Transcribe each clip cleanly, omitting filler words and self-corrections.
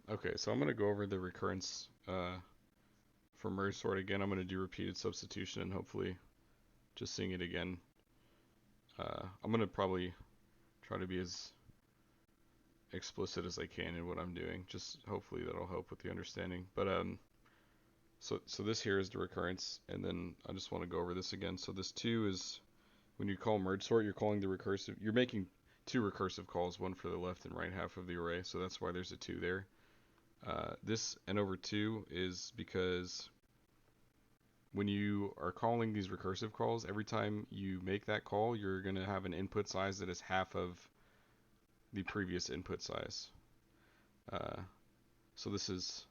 Okay, so I'm going to go over the recurrence for merge sort again. I'm going to do repeated substitution and hopefully just seeing it again. I'm going to probably try to be as explicit as I can in what I'm doing. Just hopefully that'll help with the understanding. But so this here is the recurrence, and then I just want to go over this again. So this 2 is when you call merge sort, you're calling the recursive. You're making two recursive calls, one for the left and right half of the array. So that's why there's a 2 there. This n over 2 is because when you are calling these recursive calls, every time you make that call, you're going to have an input size that is half of the previous input size. Uh, so this is,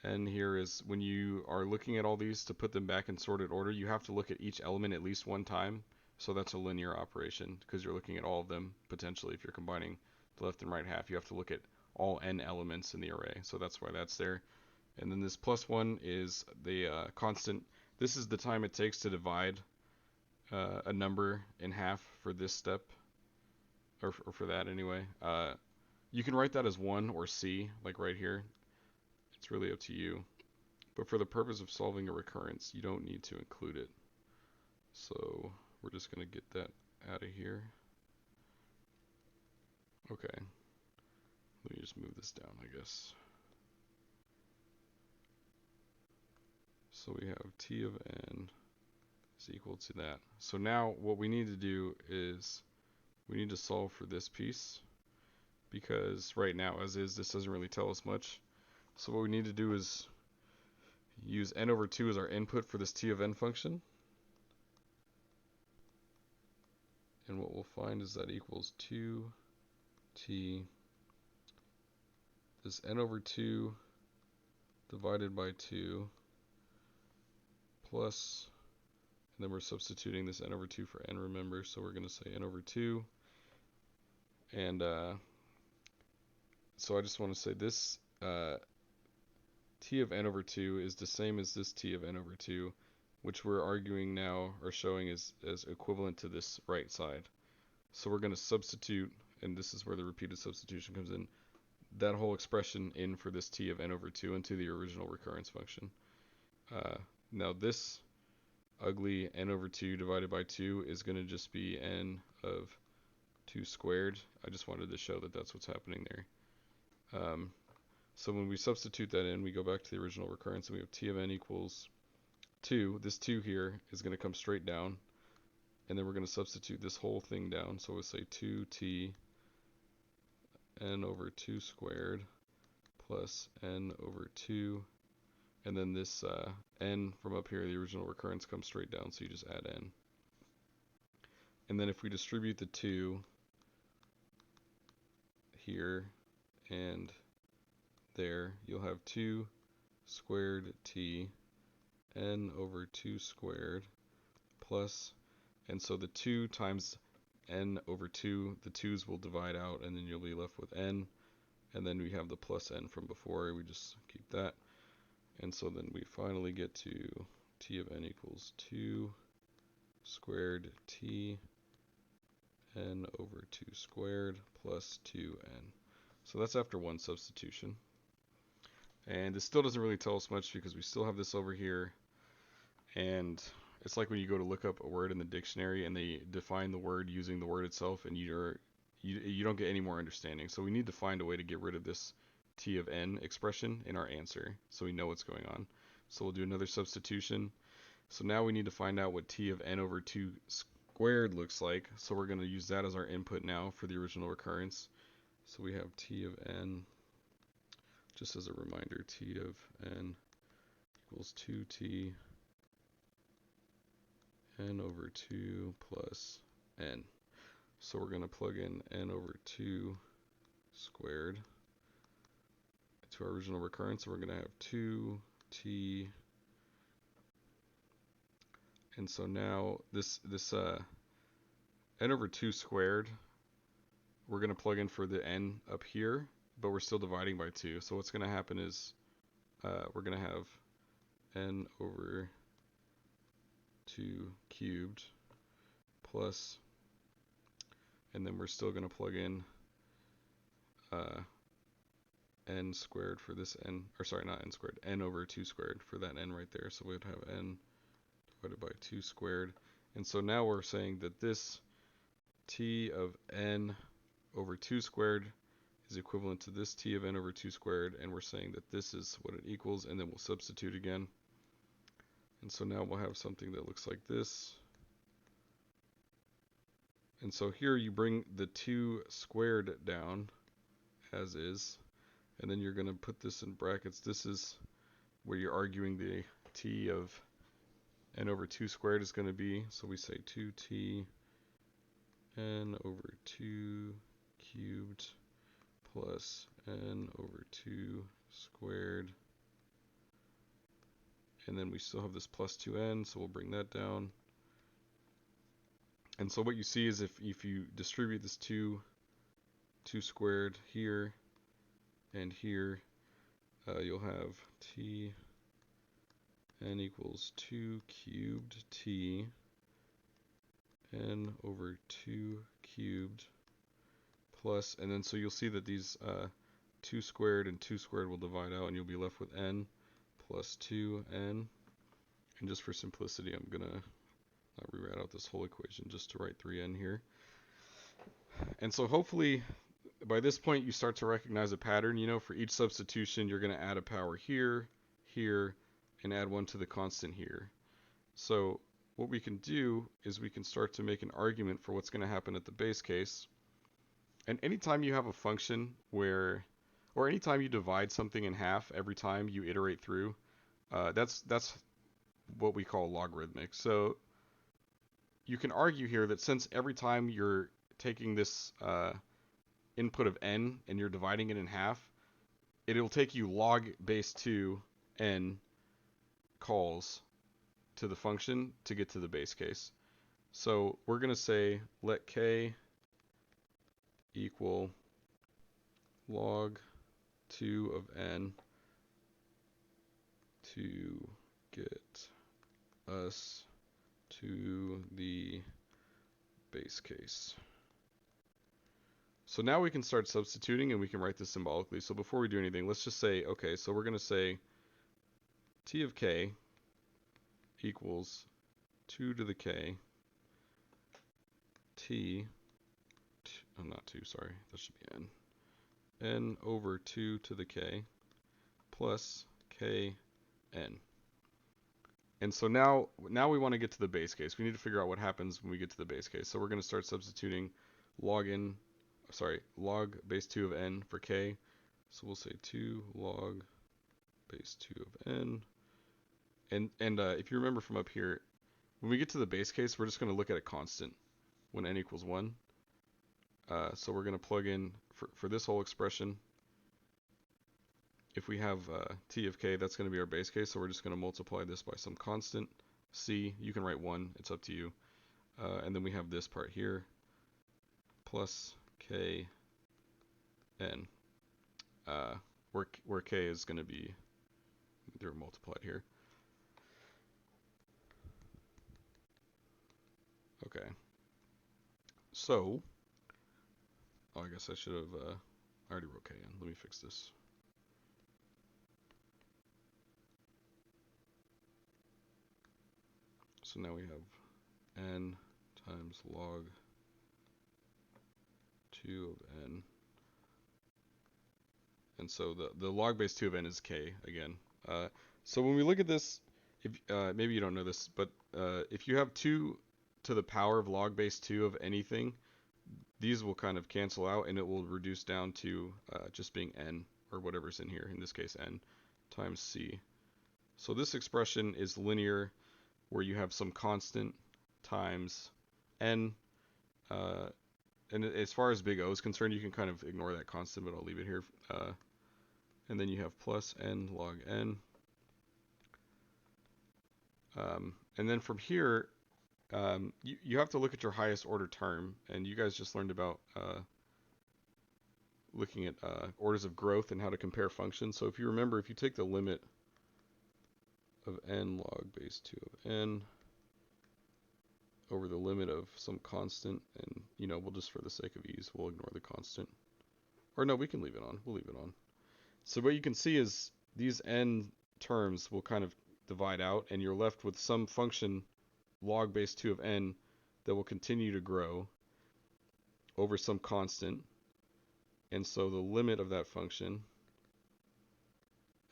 and here is when you are looking at all these to put them back in sorted order, you have to look at each element at least one time. So that's a linear operation because you're looking at all of them potentially. If you're combining the left and right half, you have to look at all n elements in the array. So that's why that's there. And then this +1 is the constant. This is the time it takes to divide a number in half for this step, or for that anyway. You can write that as 1 or c, like right here. It's really up to you. But for the purpose of solving a recurrence, you don't need to include it. So we're just going to get that out of here. Okay. Let me just move this down, I guess. So we have t of n is equal to that. So now what we need to do is we need to solve for this piece, because right now, as is, this doesn't really tell us much. So what we need to do is use n over 2 as our input for this t of n function. And what we'll find is that equals 2t, this n over 2 divided by 2 plus, and then we're substituting this n over 2 for n, remember, so we're going to say n over 2. And so I just want to say this t of n over 2 is the same as this t of n over 2, which we're arguing now or showing as equivalent to this right side. So we're going to substitute, and this is where the repeated substitution comes in, that whole expression in for this t of n over 2 into the original recurrence function. Now this ugly n over 2 divided by 2 is going to just be n of 2 squared. I just wanted to show that that's what's happening there. So when we substitute that in, we go back to the original recurrence, and we have t of n equals 2. This 2 here is going to come straight down, and then we're going to substitute this whole thing down. So we'll say 2t n over 2 squared plus n over 2, and then this n from up here, the original recurrence, comes straight down, so you just add n. And then if we distribute the 2 here and there, you'll have 2 squared t n over 2 squared plus, and so the 2 times n over 2, the 2's will divide out, and then you'll be left with n, and then we have the plus n from before, we just keep that. And so then we finally get to t of n equals 2 squared t n over 2 squared plus 2n. So that's after one substitution. And this still doesn't really tell us much because we still have this over here. And it's like when you go to look up a word in the dictionary and they define the word using the word itself, and you don't get any more understanding. So we need to find a way to get rid of this t of n expression in our answer so we know what's going on. So we'll do another substitution. So now we need to find out what t of n over 2 squared looks like. So we're going to use that as our input now for the original recurrence. So we have t of n, just as a reminder, t of n equals 2t n over 2 plus n. So we're going to plug in n over 2 squared to our original recurrence. So we're going to have 2t, and so now this n over 2 squared, we're going to plug in for the n up here, but we're still dividing by 2. So what's going to happen is we're going to have n over 2 cubed plus, and then we're still going to plug in n squared for this n, or sorry, not n squared, n over 2 squared for that n right there. So we'd have n divided by 2 squared. And so now we're saying that this t of n over 2 squared is equivalent to this t of n over 2 squared, and we're saying that this is what it equals, and then we'll substitute again. And so now we'll have something that looks like this. And so here you bring the 2 squared down as is, and then you're going to put this in brackets. This is where you're arguing the t of n over 2 squared is going to be. So we say 2t n over 2 cubed plus n over 2 squared. And then we still have this plus 2n, so we'll bring that down. And so what you see is if you distribute this 2 squared here and here, you'll have t n equals 2 cubed t n over 2 cubed plus, and then so you'll see that these 2 squared and 2 squared will divide out, and you'll be left with n plus 2n. And just for simplicity, I'm going to not rewrite out this whole equation just to write 3n here. And so hopefully by this point you start to recognize a pattern. You know, for each substitution you're going to add a power here, here, and add one to the constant here. So what we can do is we can start to make an argument for what's going to happen at the base case. And anytime you have a function where, or anytime you divide something in half every time you iterate through, that's what we call logarithmic. So you can argue here that since every time you're taking this input of n and you're dividing it in half, it'll take you log base 2 n calls to the function to get to the base case. So we're going to say let k equal log 2 of n to get us to the base case. So now we can start substituting, and we can write this symbolically. So before we do anything, let's just say, okay, so we're going to say t of k equals 2 to the k t, oh, not 2, sorry, that should be n, n over 2 to the k plus k n. And so now we want to get to the base case. We need to figure out what happens when we get to the base case. So we're going to start substituting log base 2 of n for k. So we'll say 2 log base 2 of n. And if you remember from up here, when we get to the base case, we're just going to look at a constant when n equals 1. So we're going to plug in for this whole expression. If we have t of k, that's going to be our base case, so we're just going to multiply this by some constant, c. You can write 1, it's up to you. And then we have this part here, plus k n, where k is going to be, they're multiplied here. Okay. So, I guess I should have, I already wrote k in. Let me fix this. So now we have n times log 2 of n. And so the log base 2 of n is k again. So when we look at this, if maybe you don't know this, but if you have 2 to the power of log base 2 of anything, these will kind of cancel out, and it will reduce down to just being n, or whatever's in here, in this case n, times c. So this expression is linear, where you have some constant times n. And as far as big O is concerned, you can kind of ignore that constant, but I'll leave it here. And then you have plus n log n. And then from here, you have to look at your highest order term, and you guys just learned about looking at orders of growth and how to compare functions. So if you remember, if you take the limit of n log base 2 of n over the limit of some constant, and we'll just, for the sake of ease, we'll ignore the constant. Or no, we can leave it on. We'll leave it on. So what you can see is these n terms will kind of divide out, and you're left with some function log base 2 of n that will continue to grow over some constant. And so the limit of that function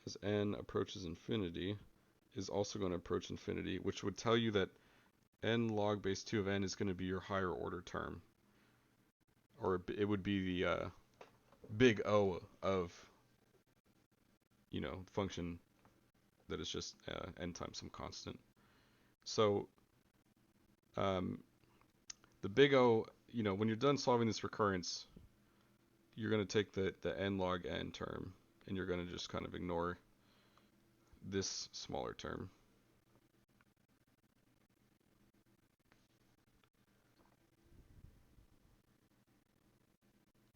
as n approaches infinity is also going to approach infinity, which would tell you that n log base 2 of n is going to be your higher order term. Or it would be the big O of, function that is just n times some constant. So the big O, when you're done solving this recurrence, you're going to take the n log n term, and you're going to just kind of ignore this smaller term.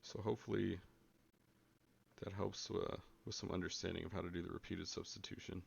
So hopefully that helps with some understanding of how to do the repeated substitution.